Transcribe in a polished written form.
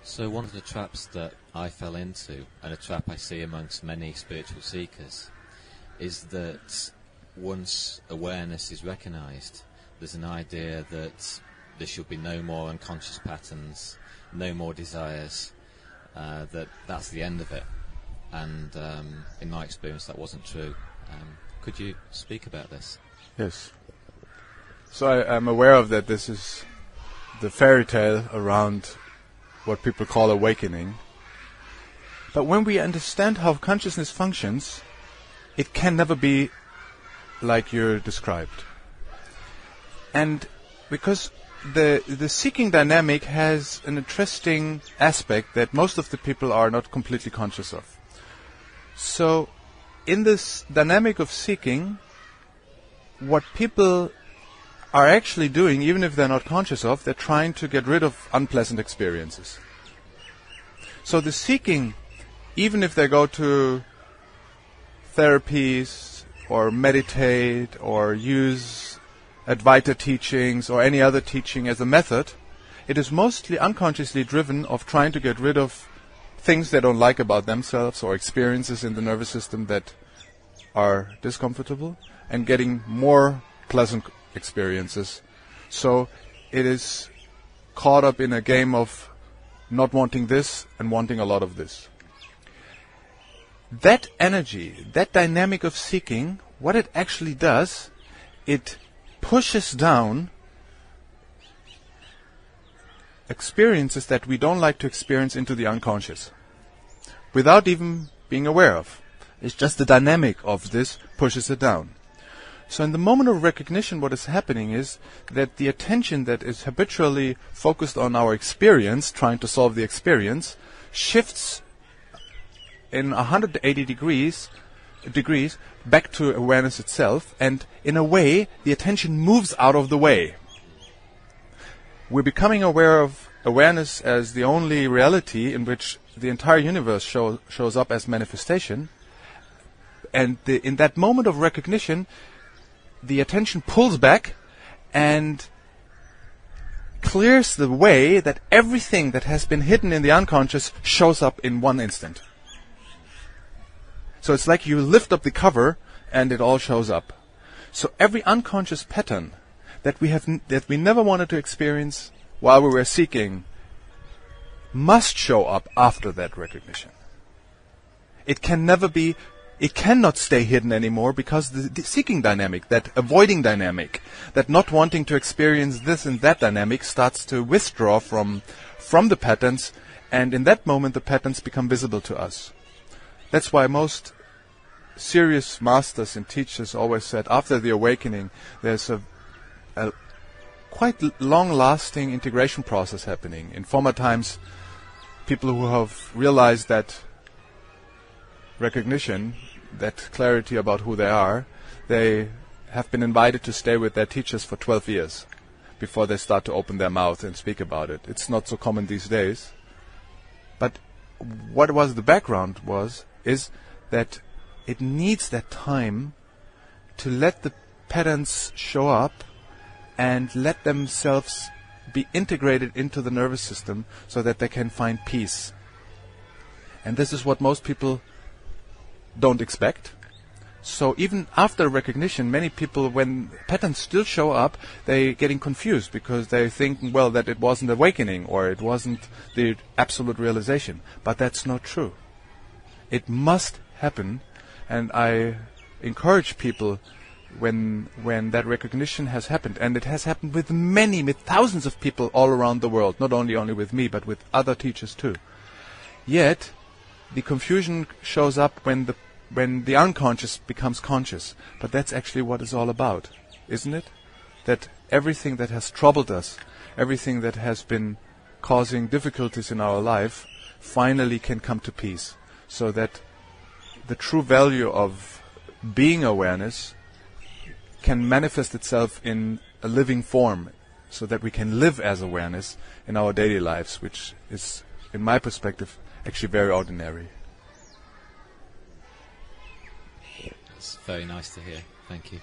So one of the traps that I fell into, and a trap I see amongst many spiritual seekers, is that once awareness is recognised, there's an idea that there should be no more unconscious patterns, no more desires, that's the end of it. And in my experience that wasn't true. Could you speak about this? Yes. So I'm aware of that. This is the fairy tale around what people call awakening. But when we understand how consciousness functions, it can never be like you're described. And because the seeking dynamic has an interesting aspect that most of the people are not completely conscious of. So in this dynamic of seeking, what people are actually doing, even if they're not conscious of, they're trying to get rid of unpleasant experiences. So the seeking, even if they go to therapies or meditate or use Advaita teachings or any other teaching as a method, it is mostly unconsciously driven of trying to get rid of things they don't like about themselves or experiences in the nervous system that are discomfortable and getting more pleasant experiences. So it is caught up in a game of not wanting this and wanting a lot of this. That energy, that dynamic of seeking, what it actually does, it pushes down experiences that we don't like to experience into the unconscious without even being aware of. It's just the dynamic of this pushes it down. So in the moment of recognition, what is happening is that the attention that is habitually focused on our experience, trying to solve the experience, shifts in 180 degrees back to awareness itself, and in a way, the attention moves out of the way. We're becoming aware of awareness as the only reality in which the entire universe shows up as manifestation, and in that moment of recognition, the attention pulls back and clears the way that everything that has been hidden in the unconscious shows up in one instant. So it's like you lift up the cover and it all shows up. So every unconscious pattern that we never wanted to experience while we were seeking must show up after that recognition. It cannot stay hidden anymore, because the seeking dynamic, that avoiding dynamic, that not wanting to experience this and that dynamic starts to withdraw from the patterns, and in that moment the patterns become visible to us. That's why most serious masters and teachers always said after the awakening there's a quite long-lasting integration process happening. In former times, people who have realized that recognition, that clarity about who they are, they have been invited to stay with their teachers for 12 years before they start to open their mouth and speak about it. It's not so common these days. But what was the background is that it needs that time to let the patterns show up and let themselves be integrated into the nervous system so that they can find peace. And this is what most people don't expect. So even after recognition, many people, when patterns still show up, they're getting confused because they think, well, that it wasn't awakening or it wasn't the absolute realization. But that's not true. It must happen, and I encourage people when that recognition has happened, and it has happened with thousands of people all around the world, not only with me, but with other teachers too. Yet, the confusion shows up when the unconscious becomes conscious. But that's actually what it's all about, isn't it? That everything that has troubled us, everything that has been causing difficulties in our life, finally can come to peace. So that the true value of being awareness can manifest itself in a living form, so that we can live as awareness in our daily lives, which is, in my perspective, actually very ordinary. It's very nice to hear. Thank you.